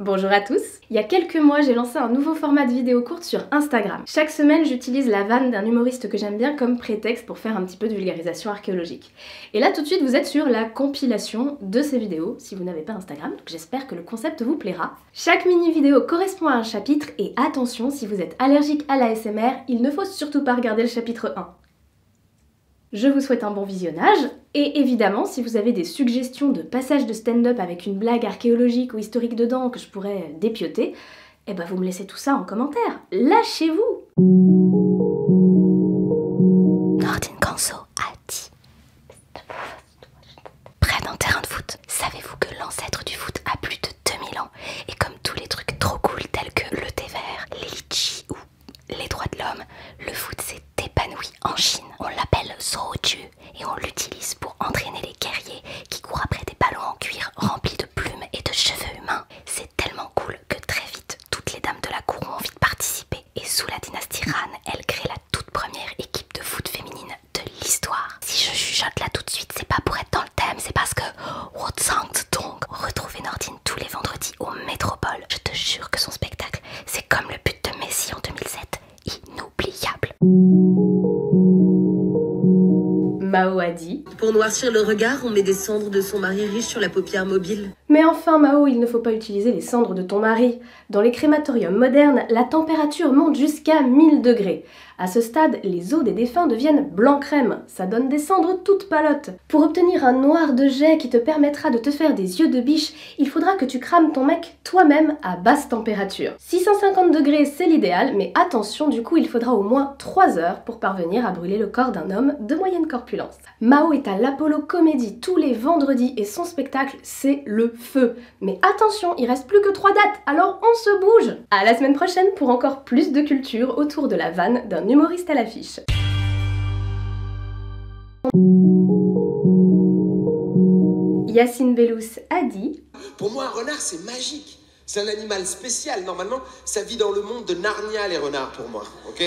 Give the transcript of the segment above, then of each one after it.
Bonjour à tous. Il y a quelques mois, j'ai lancé un nouveau format de vidéo courte sur Instagram. Chaque semaine, j'utilise la vanne d'un humoriste que j'aime bien comme prétexte pour faire un petit peu de vulgarisation archéologique. Et là, tout de suite, vous êtes sur la compilation de ces vidéos, si vous n'avez pas Instagram, donc j'espère que le concept vous plaira. Chaque mini-vidéo correspond à un chapitre, et attention, si vous êtes allergique à l'ASMR, il ne faut surtout pas regarder le chapitre 1. Je vous souhaite un bon visionnage, et évidemment, si vous avez des suggestions de passages de stand-up avec une blague archéologique ou historique dedans que je pourrais dépioter, eh ben vous me laissez tout ça en commentaire. Lâchez-vous! Nordine Canso a dit près d'un terrain de foot, savez-vous que l'ancêtre du foot a plus de 2000 ans et comme tous les trucs trop cool tels que le thé vert, les litchis ou les droits de l'homme, le foot s'est épanoui en Chine. On l'appelle Soju et on l'utilise pour entraîner les guerriers qui courent après des ballons en cuir remplis de plumes et de cheveux humains. C'est tellement cool que très vite, toutes les dames de la cour ont envie de participer. Et sous la dynastie Han, elle crée la toute première équipe de foot féminine de l'histoire. Si je chuchote là tout de suite, c'est pas pour être dans le thème, c'est parce que donc retrouvez Nordine tous les vendredis au Métropole. Je te jure que son spectacle, c'est comme le but de Messi en 2007, inoubliable. Mao a dit. Pour noircir le regard, on met des cendres de son mari riche sur la paupière mobile. Mais enfin Mao, il ne faut pas utiliser les cendres de ton mari. Dans les crématoriums modernes, la température monte jusqu'à 1000 degrés. À ce stade, les os des défunts deviennent blanc crème. Ça donne des cendres toutes palottes. Pour obtenir un noir de jet qui te permettra de te faire des yeux de biche, il faudra que tu crames ton mec toi-même à basse température. 650 degrés, c'est l'idéal, mais attention, du coup, il faudra au moins 3 heures pour parvenir à brûler le corps d'un homme de moyenne corpulence. Mao est à l'Apollo Comédie tous les vendredis et son spectacle, c'est le feu. Mais attention, il reste plus que 3 dates, alors on se bouge! À la semaine prochaine pour encore plus de culture autour de la vanne d'un humoriste à l'affiche. Yacine Bellous a dit. Pour moi, un renard, c'est magique. C'est un animal spécial. Normalement, ça vit dans le monde de Narnia, les renards, pour moi. Ok ?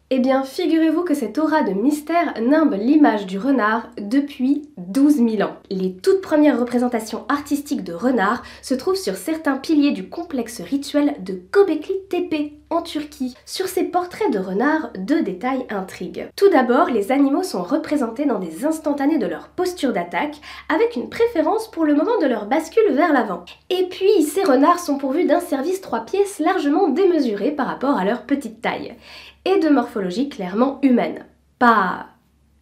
Eh bien, figurez-vous que cette aura de mystère nimbe l'image du renard depuis 12 000 ans. Les toutes premières représentations artistiques de renard se trouvent sur certains piliers du complexe rituel de Göbekli Tepe, en Turquie. Sur ces portraits de renards, 2 détails intriguent. Tout d'abord, les animaux sont représentés dans des instantanés de leur posture d'attaque, avec une préférence pour le moment de leur bascule vers l'avant. Et puis, ces renards sont pourvus d'un service 3 pièces largement démesuré par rapport à leur petite taille, et de morphologie clairement humaine, pas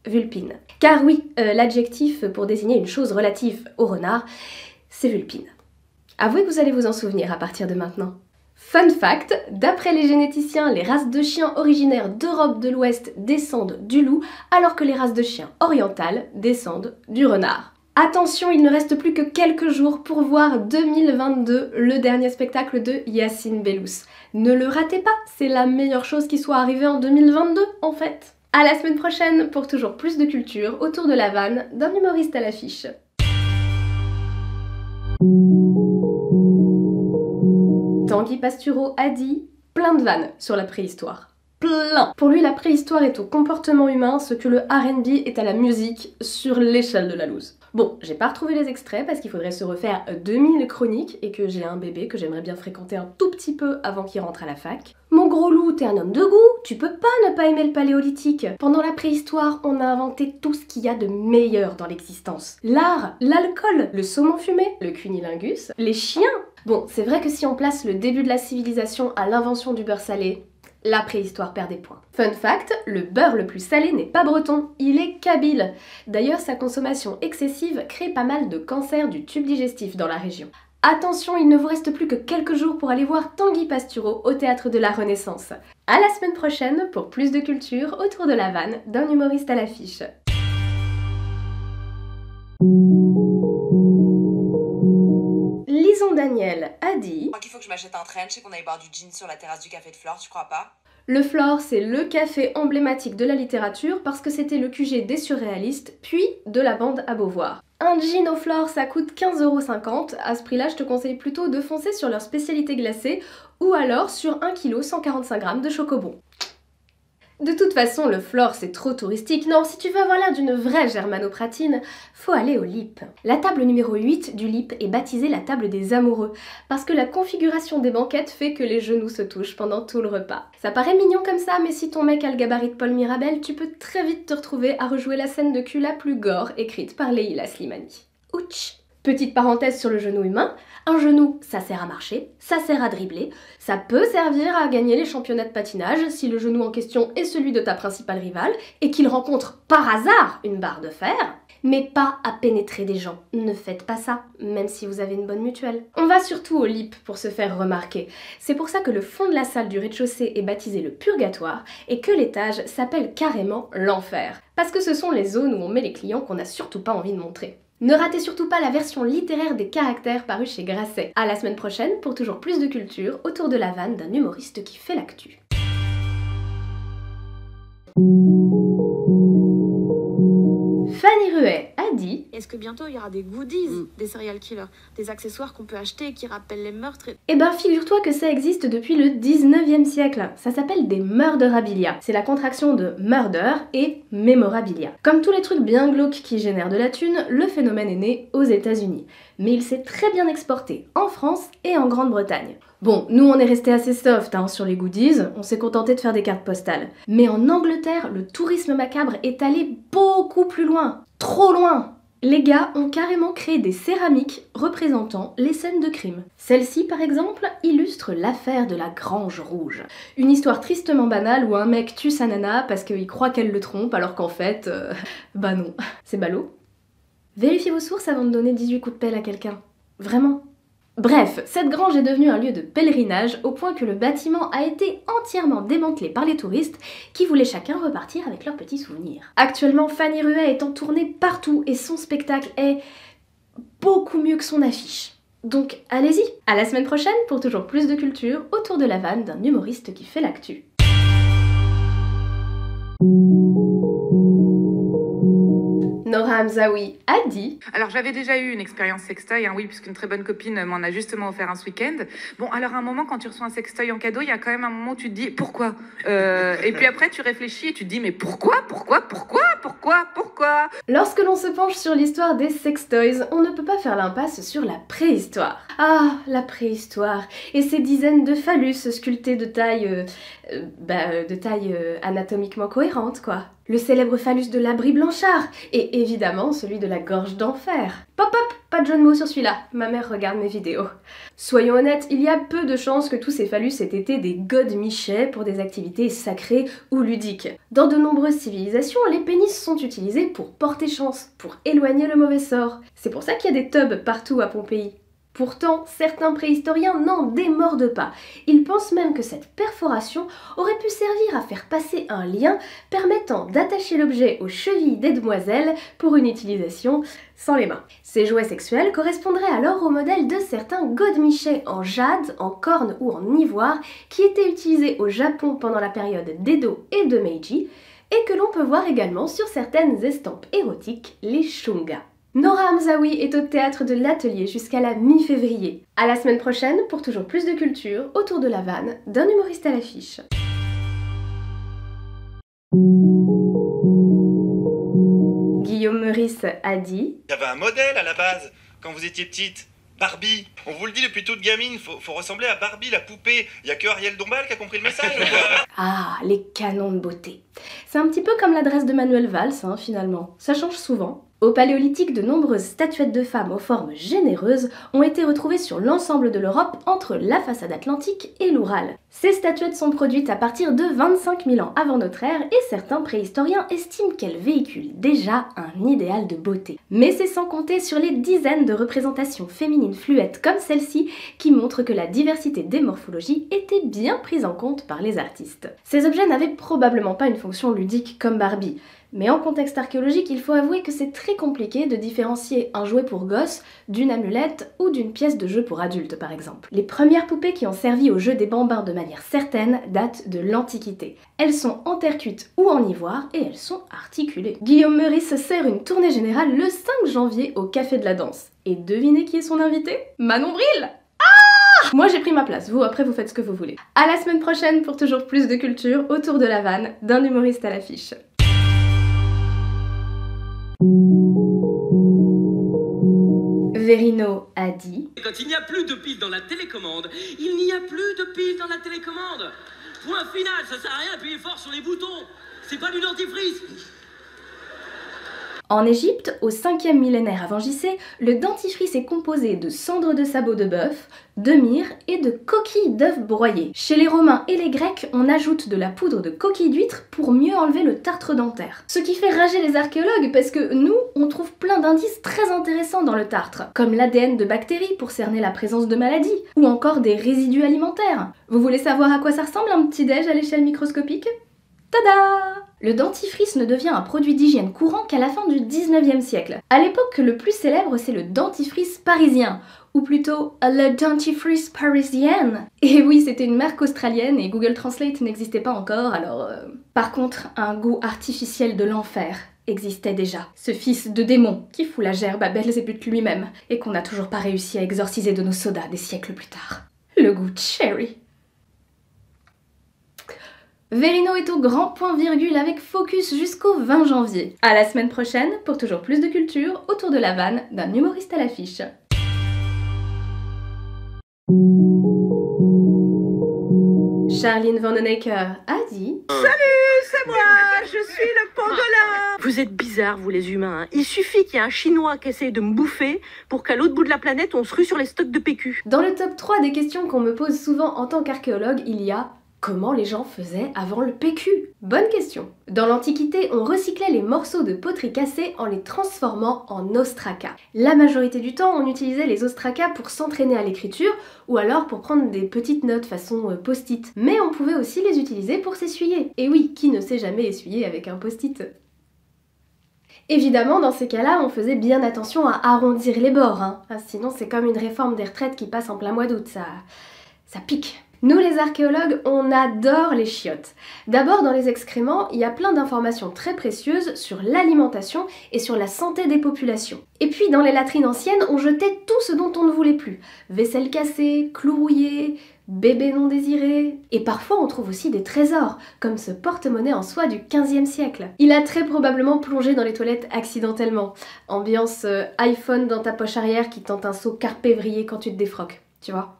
vulpine. Car oui, l'adjectif pour désigner une chose relative au renard, c'est vulpine. Avouez que vous allez vous en souvenir à partir de maintenant. Fun fact, d'après les généticiens, les races de chiens originaires d'Europe de l'Ouest descendent du loup, alors que les races de chiens orientales descendent du renard. Attention, il ne reste plus que quelques jours pour voir 2022, le dernier spectacle de Yacine Bellous. Ne le ratez pas, c'est la meilleure chose qui soit arrivée en 2022 en fait. À la semaine prochaine pour toujours plus de culture autour de la vanne d'un humoriste à l'affiche. Tanguy Pastureau a dit plein de vannes sur la préhistoire. Plein. Pour lui, la préhistoire est au comportement humain ce que le R&B est à la musique sur l'échelle de la loose. Bon, j'ai pas retrouvé les extraits parce qu'il faudrait se refaire 2000 chroniques et que j'ai un bébé que j'aimerais bien fréquenter un tout petit peu avant qu'il rentre à la fac. Mon gros loup, t'es un homme de goût, tu peux pas ne pas aimer le paléolithique. Pendant la préhistoire, on a inventé tout ce qu'il y a de meilleur dans l'existence. L'art, l'alcool, le saumon fumé, le cunilingus, les chiens. Bon, c'est vrai que si on place le début de la civilisation à l'invention du beurre salé, la préhistoire perd des points. Fun fact, le beurre le plus salé n'est pas breton, il est kabyle. D'ailleurs, sa consommation excessive crée pas mal de cancers du tube digestif dans la région. Attention, il ne vous reste plus que quelques jours pour aller voir Tanguy Pastureau au Théâtre de la Renaissance. À la semaine prochaine pour plus de culture autour de la vanne d'un humoriste à l'affiche. Lison Daniel a dit. Je crois qu'il faut que je m'achète un trench et qu'on aille boire du gin sur la terrasse du café de Flore, tu crois pas? Le Flore, c'est le café emblématique de la littérature parce que c'était le QG des surréalistes, puis de la bande à Beauvoir. Un gin au Flore, ça coûte 15,50 €. À ce prix-là, je te conseille plutôt de foncer sur leur spécialité glacée ou alors sur 1 kg 145 g de chocobon. De toute façon, le Flore c'est trop touristique. Non, si tu veux avoir l'air d'une vraie germanopratine, faut aller au LIP. La table numéro 8 du LIP est baptisée la table des amoureux, parce que la configuration des banquettes fait que les genoux se touchent pendant tout le repas. Ça paraît mignon comme ça, mais si ton mec a le gabarit de Paul Mirabel, tu peux très vite te retrouver à rejouer la scène de cul la plus gore écrite par Leila Slimani. Ouch! Petite parenthèse sur le genou humain, un genou, ça sert à marcher, ça sert à dribbler, ça peut servir à gagner les championnats de patinage si le genou en question est celui de ta principale rivale et qu'il rencontre par hasard une barre de fer, mais pas à pénétrer des gens. Ne faites pas ça, même si vous avez une bonne mutuelle. On va surtout au LIP pour se faire remarquer. C'est pour ça que le fond de la salle du rez-de-chaussée est baptisé le purgatoire et que l'étage s'appelle carrément l'enfer. Parce que ce sont les zones où on met les clients qu'on n'a surtout pas envie de montrer. Ne ratez surtout pas la version littéraire des caractères parue chez Grasset. À la semaine prochaine pour toujours plus de culture autour de la vanne d'un humoriste qui fait l'actu. Fanny Ruet a dit: Est-ce que bientôt il y aura des goodies des serial killers, des accessoires qu'on peut acheter qui rappellent les meurtres Eh ben figure-toi que ça existe depuis le 19e siècle. Ça s'appelle des murderabilia. C'est la contraction de murder et memorabilia. Comme tous les trucs bien glauques qui génèrent de la thune, le phénomène est né aux États-Unis. Mais il s'est très bien exporté en France et en Grande-Bretagne. Bon, nous on est resté assez soft sur les goodies, on s'est contenté de faire des cartes postales. Mais en Angleterre, le tourisme macabre est allé beaucoup plus loin. Trop loin! Les gars ont carrément créé des céramiques représentant les scènes de crime. Celle-ci, par exemple, illustre l'affaire de la Grange Rouge. Une histoire tristement banale où un mec tue sa nana parce qu'il croit qu'elle le trompe alors qu'en fait, bah non. C'est ballot. Vérifiez vos sources avant de donner 18 coups de pelle à quelqu'un. Vraiment. Bref, cette grange est devenue un lieu de pèlerinage au point que le bâtiment a été entièrement démantelé par les touristes qui voulaient chacun repartir avec leurs petits souvenirs. Actuellement, Fanny Ruet est en tournée partout et son spectacle est beaucoup mieux que son affiche. Donc allez-y. À la semaine prochaine pour toujours plus de culture autour de la vanne d'un humoriste qui fait l'actu. Nora Hamzaoui a dit: Alors j'avais déjà eu une expérience sextoy, oui, puisqu'une très bonne copine m'en a justement offert un ce week-end. Bon, alors à un moment, quand tu reçois un sextoy en cadeau, il y a quand même un moment où tu te dis pourquoi et puis après tu réfléchis et tu te dis mais pourquoi. Lorsque l'on se penche sur l'histoire des sextoys, on ne peut pas faire l'impasse sur la préhistoire. Ah, la préhistoire et ces dizaines de phallus sculptés de taille anatomiquement cohérente, quoi. Le célèbre phallus de l'abri Blanchard, et évidemment celui de la gorge d'enfer. Pop hop, pas de jeu de mots sur celui-là, ma mère regarde mes vidéos. Soyons honnêtes, il y a peu de chances que tous ces phallus aient été des godemichets pour des activités sacrées ou ludiques. Dans de nombreuses civilisations, les pénis sont utilisés pour porter chance, pour éloigner le mauvais sort. C'est pour ça qu'il y a des tubs partout à Pompéi. Pourtant, certains préhistoriens n'en démordent pas. Ils pensent même que cette perforation aurait pu servir à faire passer un lien permettant d'attacher l'objet aux chevilles des demoiselles pour une utilisation sans les mains. Ces jouets sexuels correspondraient alors au modèle de certains godemichets en jade, en corne ou en ivoire qui étaient utilisés au Japon pendant la période d'Edo et de Meiji et que l'on peut voir également sur certaines estampes érotiques, les shunga. Nora Hamzaoui est au théâtre de l'Atelier jusqu'à la mi-février. À la semaine prochaine pour toujours plus de culture autour de la vanne d'un humoriste à l'affiche. Guillaume Meurice a dit: Il y avait un modèle à la base, quand vous étiez petite. Barbie. On vous le dit depuis toute gamine, faut ressembler à Barbie, la poupée. Y a que Ariel Dombal qui a compris le message. Ah, les canons de beauté. C'est un petit peu comme l'adresse de Manuel Valls, finalement. Ça change souvent. Au Paléolithique, de nombreuses statuettes de femmes aux formes généreuses ont été retrouvées sur l'ensemble de l'Europe entre la façade atlantique et l'Oural. Ces statuettes sont produites à partir de 25 000 ans avant notre ère et certains préhistoriens estiment qu'elles véhiculent déjà un idéal de beauté. Mais c'est sans compter sur les dizaines de représentations féminines fluettes comme celle-ci qui montrent que la diversité des morphologies était bien prise en compte par les artistes. Ces objets n'avaient probablement pas une fonction ludique comme Barbie. Mais en contexte archéologique, il faut avouer que c'est très compliqué de différencier un jouet pour gosse d'une amulette ou d'une pièce de jeu pour adultes par exemple. Les premières poupées qui ont servi au jeu des bambins de manière certaine datent de l'Antiquité. Elles sont en terre cuite ou en ivoire et elles sont articulées. Guillaume Meurice sert une tournée générale le 5 janvier au Café de la Danse. Et devinez qui est son invité? Manon Bril! Ah! Moi j'ai pris ma place, vous après vous faites ce que vous voulez. À la semaine prochaine pour toujours plus de culture autour de la vanne d'un humoriste à l'affiche. Verino a dit: Quand il n'y a plus de piles dans la télécommande, il n'y a plus de piles dans la télécommande. Point final, ça sert à rien d'appuyer fort sur les boutons. C'est pas du dentifrice. En Égypte, au 5e millénaire avant JC, le dentifrice est composé de cendres de sabots de bœuf, de myrrhe et de coquilles d'œufs broyées. Chez les Romains et les Grecs, on ajoute de la poudre de coquilles d'huîtres pour mieux enlever le tartre dentaire. Ce qui fait rager les archéologues parce que nous, on trouve plein d'indices très intéressants dans le tartre, comme l'ADN de bactéries pour cerner la présence de maladies, ou encore des résidus alimentaires. Vous voulez savoir à quoi ça ressemble un petit déj à l'échelle microscopique ? Tada! Le dentifrice ne devient un produit d'hygiène courant qu'à la fin du 19e siècle. À l'époque, le plus célèbre, c'est le dentifrice parisien, ou plutôt le dentifrice parisienne. Et oui, c'était une marque australienne et Google Translate n'existait pas encore, alors... Par contre, un goût artificiel de l'enfer existait déjà. Ce fils de démon qui fout la gerbe à Belzébuth lui-même, et qu'on n'a toujours pas réussi à exorciser de nos sodas des siècles plus tard. Le goût cherry. Verino est au grand point virgule avec Focus jusqu'au 20 janvier. À la semaine prochaine pour toujours plus de culture autour de la vanne d'un humoriste à l'affiche. Charline Vanhoenacker a dit: Salut, c'est moi, je suis le pangolin. Vous êtes bizarres, vous les humains. Hein. Il suffit qu'il y ait un Chinois qui essaye de me bouffer pour qu'à l'autre bout de la planète, on se rue sur les stocks de PQ. Dans le top 3 des questions qu'on me pose souvent en tant qu'archéologue, il y a: comment les gens faisaient avant le PQ? Bonne question. Dans l'Antiquité, on recyclait les morceaux de poterie cassés en les transformant en ostraca. La majorité du temps, on utilisait les ostracas pour s'entraîner à l'écriture ou alors pour prendre des petites notes façon post-it. Mais on pouvait aussi les utiliser pour s'essuyer. Et oui, qui ne s'est jamais essuyé avec un post-it? Évidemment, dans ces cas-là, on faisait bien attention à arrondir les bords, hein. Sinon, c'est comme une réforme des retraites qui passe en plein mois d'août, ça pique. Nous les archéologues, on adore les chiottes. D'abord dans les excréments, il y a plein d'informations très précieuses sur l'alimentation et sur la santé des populations. Et puis dans les latrines anciennes, on jetait tout ce dont on ne voulait plus. Vaisselle cassée, clous rouillés, bébés non désirés... Et parfois on trouve aussi des trésors, comme ce porte-monnaie en soie du 15e siècle. Il a très probablement plongé dans les toilettes accidentellement. Ambiance iPhone dans ta poche arrière qui tente un saut carpe vrillé quand tu te défroques, tu vois.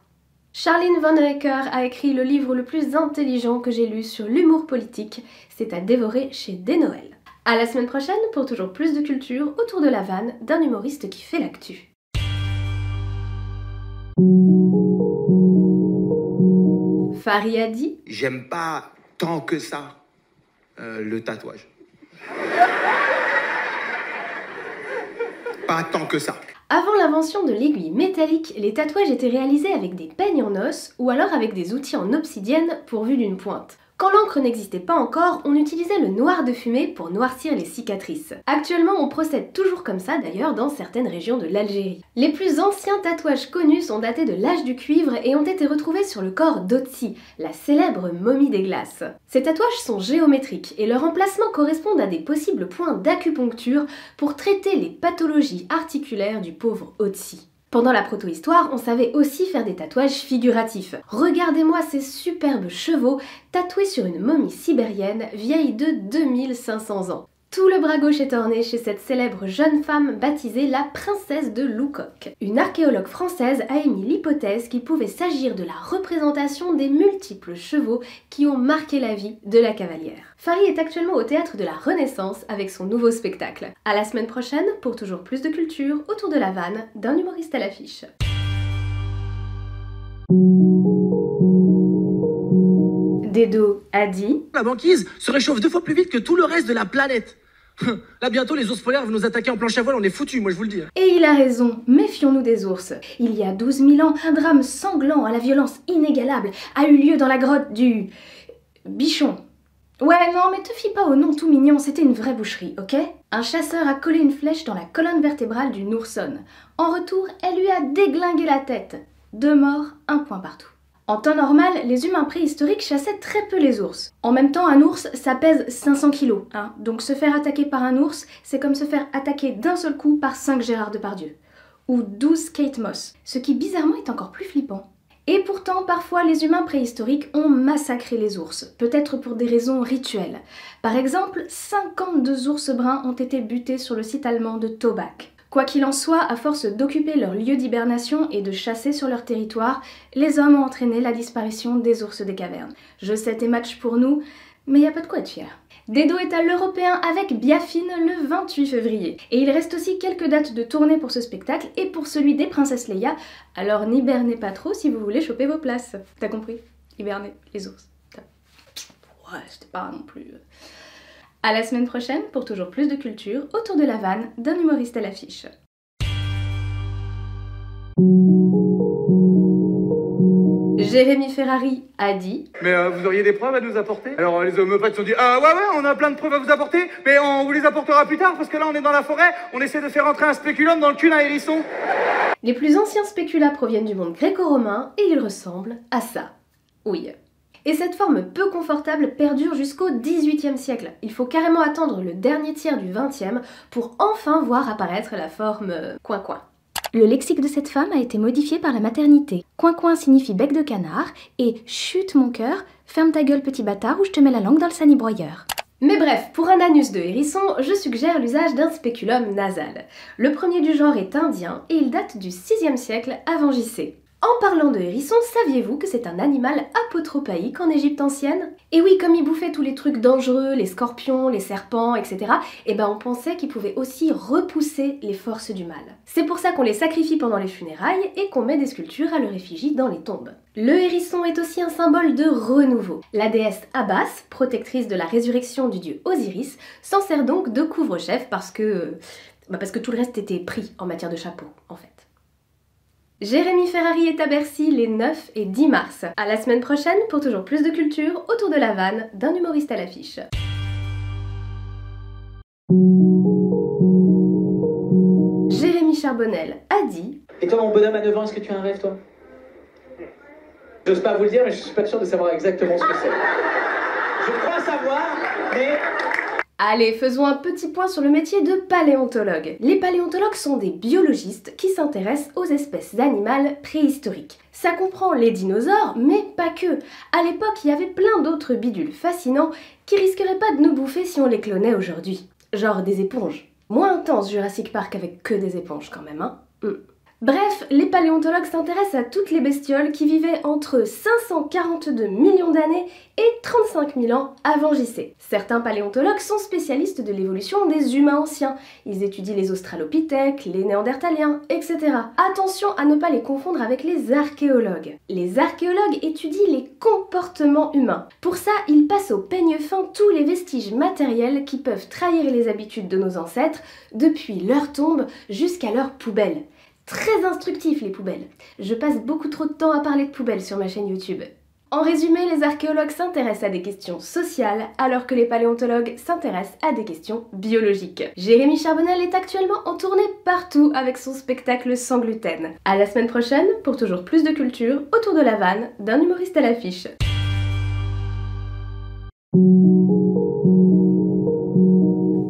Charline Vanhoenacker a écrit le livre le plus intelligent que j'ai lu sur l'humour politique. C'est à dévorer chez Desnoël. À la semaine prochaine pour toujours plus de culture autour de la vanne d'un humoriste qui fait l'actu. Fari a dit: j'aime pas tant que ça le tatouage. Pas tant que ça. Avant l'invention de l'aiguille métallique, les tatouages étaient réalisés avec des peignes en os ou alors avec des outils en obsidienne pourvus d'une pointe. Quand l'encre n'existait pas encore, on utilisait le noir de fumée pour noircir les cicatrices. Actuellement, on procède toujours comme ça d'ailleurs dans certaines régions de l'Algérie. Les plus anciens tatouages connus sont datés de l'âge du cuivre et ont été retrouvés sur le corps d'Otzi, la célèbre momie des glaces. Ces tatouages sont géométriques et leur emplacement correspond à des possibles points d'acupuncture pour traiter les pathologies articulaires du pauvre Otzi. Pendant la protohistoire, on savait aussi faire des tatouages figuratifs. Regardez-moi ces superbes chevaux tatoués sur une momie sibérienne vieille de 2500 ans. Tout le bras gauche est orné chez cette célèbre jeune femme baptisée la princesse de Loucoq. Une archéologue française a émis l'hypothèse qu'il pouvait s'agir de la représentation des multiples chevaux qui ont marqué la vie de la cavalière. Fari est actuellement au théâtre de la Renaissance avec son nouveau spectacle. À la semaine prochaine pour toujours plus de culture autour de la vanne d'un humoriste à l'affiche. Dedo a dit: la banquise se réchauffe 2 fois plus vite que tout le reste de la planète. Là bientôt les ours polaires vont nous attaquer en planche à voile, on est foutus, moi je vous le dis. Et il a raison, méfions-nous des ours. Il y a 12 000 ans, un drame sanglant à la violence inégalable a eu lieu dans la grotte du... Bichon. Ouais, non, mais te fie pas au nom tout mignon, c'était une vraie boucherie, ok? Un chasseur a collé une flèche dans la colonne vertébrale d'une oursonne. En retour, elle lui a déglingué la tête. 2 morts, 1 point partout. En temps normal, les humains préhistoriques chassaient très peu les ours. En même temps, un ours, ça pèse 500 kilos, hein. Donc se faire attaquer par un ours, c'est comme se faire attaquer d'un seul coup par 5 Gérard Depardieu. Ou 12 Kate Moss, ce qui bizarrement est encore plus flippant. Et pourtant, parfois, les humains préhistoriques ont massacré les ours, peut-être pour des raisons rituelles. Par exemple, 52 ours bruns ont été butés sur le site allemand de Tobak. Quoi qu'il en soit, à force d'occuper leur lieu d'hibernation et de chasser sur leur territoire, les hommes ont entraîné la disparition des ours des cavernes. Je sais tes matchs pour nous, mais y a pas de quoi être fier. Dedo est à l'Européen avec Biafine le 28 février. Et il reste aussi quelques dates de tournée pour ce spectacle et pour celui des Princesses Leia, alors n'hibernez pas trop si vous voulez choper vos places. T'as compris? Hibernez, les ours. Ouais, c'était pas non plus... À la semaine prochaine pour toujours plus de culture autour de la vanne d'un humoriste à l'affiche. Jérémy Ferrari a dit: Mais vous auriez des preuves à nous apporter? Alors les homéopathes se sont dit ouais, on a plein de preuves à vous apporter, mais on vous les apportera plus tard parce que là on est dans la forêt, on essaie de faire entrer un spéculum dans le cul d'un hérisson. Les plus anciens spéculats proviennent du monde gréco-romain et ils ressemblent à ça. Oui. Et cette forme peu confortable perdure jusqu'au XVIIIe siècle. Il faut carrément attendre le dernier tiers du XXe pour enfin voir apparaître la forme coin-coin. Le lexique de cette femme a été modifié par la maternité. Coin-coin signifie bec de canard et chut mon cœur, ferme ta gueule petit bâtard ou je te mets la langue dans le sanibroyeur. Mais bref, pour un anus de hérisson, je suggère l'usage d'un spéculum nasal. Le premier du genre est indien et il date du 6e siècle avant JC. En parlant de hérisson, saviez-vous que c'est un animal apotropaïque en Égypte ancienne? Et oui, comme il bouffait tous les trucs dangereux, les scorpions, les serpents, etc., on pensait qu'il pouvait aussi repousser les forces du mal. C'est pour ça qu'on les sacrifie pendant les funérailles et qu'on met des sculptures à leur effigie dans les tombes. Le hérisson est aussi un symbole de renouveau. La déesse Abbas, protectrice de la résurrection du dieu Osiris, s'en sert donc de couvre-chef parce que tout le reste était pris en matière de chapeau, en fait. Jérémy Ferrari est à Bercy les 9 et 10 mars. À la semaine prochaine pour toujours plus de culture autour de la vanne d'un humoriste à l'affiche. Jérémy Charbonnel a dit: Et toi mon bonhomme à 9 ans, est-ce que tu as un rêve toi? J'ose pas vous le dire mais je suis pas sûr de savoir exactement ce que c'est. Je crois savoir, mais... Allez, faisons un petit point sur le métier de paléontologue. Les paléontologues sont des biologistes qui s'intéressent aux espèces animales préhistoriques. Ça comprend les dinosaures, mais pas que. À l'époque, il y avait plein d'autres bidules fascinants qui risqueraient pas de nous bouffer si on les clonait aujourd'hui. Genre des éponges. Moins intense Jurassic Park avec que des éponges quand même, hein. Bref, les paléontologues s'intéressent à toutes les bestioles qui vivaient entre 542 millions d'années et 35 000 ans avant JC. Certains paléontologues sont spécialistes de l'évolution des humains anciens. Ils étudient les australopithèques, les néandertaliens, etc. Attention à ne pas les confondre avec les archéologues. Les archéologues étudient les comportements humains. Pour ça, ils passent au peigne fin tous les vestiges matériels qui peuvent trahir les habitudes de nos ancêtres depuis leur tombe jusqu'à leur poubelle. Très instructif les poubelles. Je passe beaucoup trop de temps à parler de poubelles sur ma chaîne YouTube. En résumé, les archéologues s'intéressent à des questions sociales alors que les paléontologues s'intéressent à des questions biologiques. Jérémy Charbonnel est actuellement en tournée partout avec son spectacle sans gluten. À la semaine prochaine pour toujours plus de culture autour de la vanne d'un humoriste à l'affiche.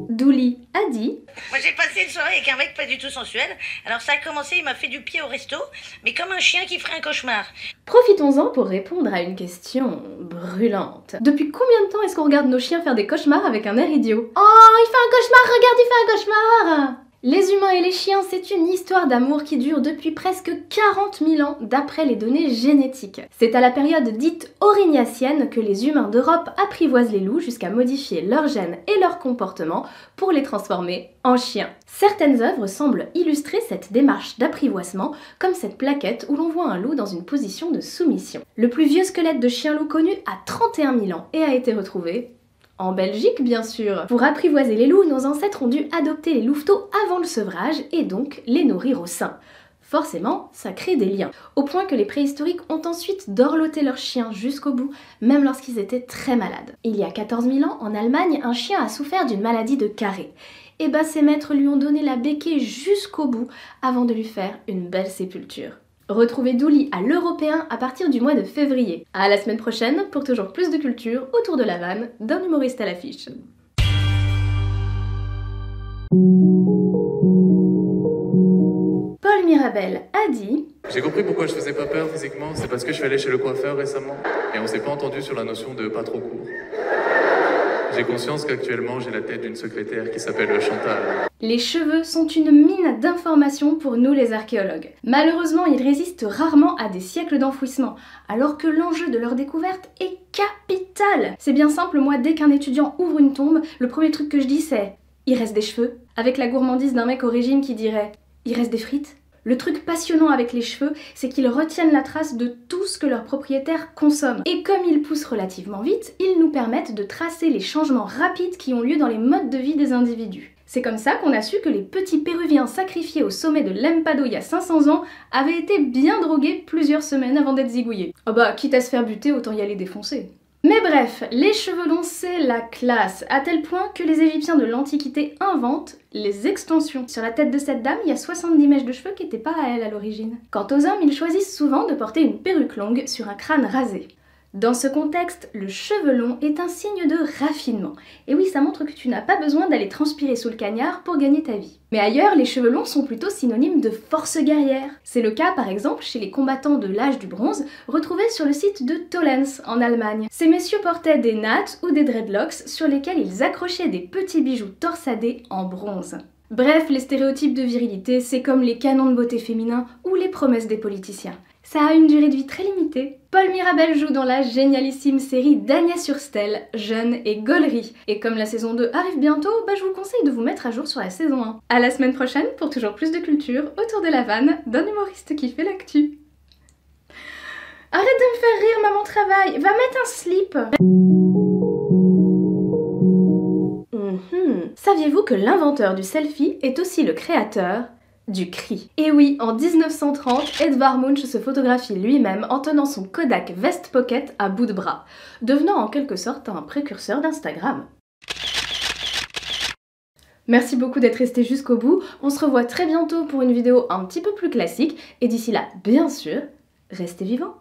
Douli a dit: Moi j'ai passé une soirée avec un mec pas du tout sensuel. Alors ça a commencé, il m'a fait du pied au resto, mais comme un chien qui ferait un cauchemar. Profitons-en pour répondre à une question brûlante. Depuis combien de temps est-ce qu'on regarde nos chiens faire des cauchemars avec un air idiot? Oh, il fait un cauchemar, regarde, il fait un cauchemar! Les humains et les chiens, c'est une histoire d'amour qui dure depuis presque 40 000 ans d'après les données génétiques. C'est à la période dite aurignacienne que les humains d'Europe apprivoisent les loups jusqu'à modifier leurs gènes et leur comportement pour les transformer en chiens. Certaines œuvres semblent illustrer cette démarche d'apprivoisement, comme cette plaquette où l'on voit un loup dans une position de soumission. Le plus vieux squelette de chien-loup connu a 31 000 ans et a été retrouvé en Belgique, bien sûr. Pour apprivoiser les loups, nos ancêtres ont dû adopter les louveteaux avant le sevrage et donc les nourrir au sein. Forcément, ça crée des liens. Au point que les préhistoriques ont ensuite dorloté leurs chiens jusqu'au bout, même lorsqu'ils étaient très malades. Il y a 14 000 ans, en Allemagne, un chien a souffert d'une maladie de Carré. Et ses maîtres lui ont donné la béquille jusqu'au bout avant de lui faire une belle sépulture. Retrouvez Douli à l'Européen à partir du mois de février. À la semaine prochaine pour toujours plus de culture autour de la vanne d'un humoriste à l'affiche. Paul Paul Mirabel a dit: J'ai compris pourquoi je faisais pas peur physiquement, c'est parce que je suis allé chez le coiffeur récemment et on s'est pas entendu sur la notion de pas trop court. J'ai conscience qu'actuellement j'ai la tête d'une secrétaire qui s'appelle Chantal. Les cheveux sont une mine d'informations pour nous les archéologues. Malheureusement, ils résistent rarement à des siècles d'enfouissement, alors que l'enjeu de leur découverte est capital. C'est bien simple, moi dès qu'un étudiant ouvre une tombe, le premier truc que je dis c'est: il reste des cheveux. Avec la gourmandise d'un mec au régime qui dirait: il reste des frites. Le truc passionnant avec les cheveux, c'est qu'ils retiennent la trace de tout ce que leurs propriétaires consomment. Et comme ils poussent relativement vite, ils nous permettent de tracer les changements rapides qui ont lieu dans les modes de vie des individus. C'est comme ça qu'on a su que les petits péruviens sacrifiés au sommet de l'Empado il y a 500 ans avaient été bien drogués plusieurs semaines avant d'être zigouillés. Oh bah, quitte à se faire buter, autant y aller défoncer. Mais bref, les cheveux longs c'est la classe, à tel point que les Égyptiens de l'Antiquité inventent les extensions. Sur la tête de cette dame, il y a 70 mèches de cheveux qui n'étaient pas à elle à l'origine. Quant aux hommes, ils choisissent souvent de porter une perruque longue sur un crâne rasé. Dans ce contexte, le cheveu long est un signe de raffinement. Et oui, ça montre que tu n'as pas besoin d'aller transpirer sous le cagnard pour gagner ta vie. Mais ailleurs, les cheveux longs sont plutôt synonymes de force guerrière. C'est le cas par exemple chez les combattants de l'âge du bronze, retrouvés sur le site de Tollens en Allemagne. Ces messieurs portaient des nattes ou des dreadlocks sur lesquels ils accrochaient des petits bijoux torsadés en bronze. Bref, les stéréotypes de virilité, c'est comme les canons de beauté féminins ou les promesses des politiciens. Ça a une durée de vie très limitée. Paul Mirabel joue dans la génialissime série d'Agnès Hurstel, Jeune et Gaulerie. Et comme la saison 2 arrive bientôt, je vous conseille de vous mettre à jour sur la saison 1. À la semaine prochaine pour toujours plus de culture autour de la vanne d'un humoriste qui fait l'actu. Arrête de me faire rire, maman travaille. Va mettre un slip. Saviez-vous que l'inventeur du selfie est aussi le créateur du cri? Et oui, en 1930, Edvard Munch se photographie lui-même en tenant son Kodak Vest Pocket à bout de bras, devenant en quelque sorte un précurseur d'Instagram. Merci beaucoup d'être resté jusqu'au bout, on se revoit très bientôt pour une vidéo un petit peu plus classique, et d'ici là, bien sûr, restez vivants!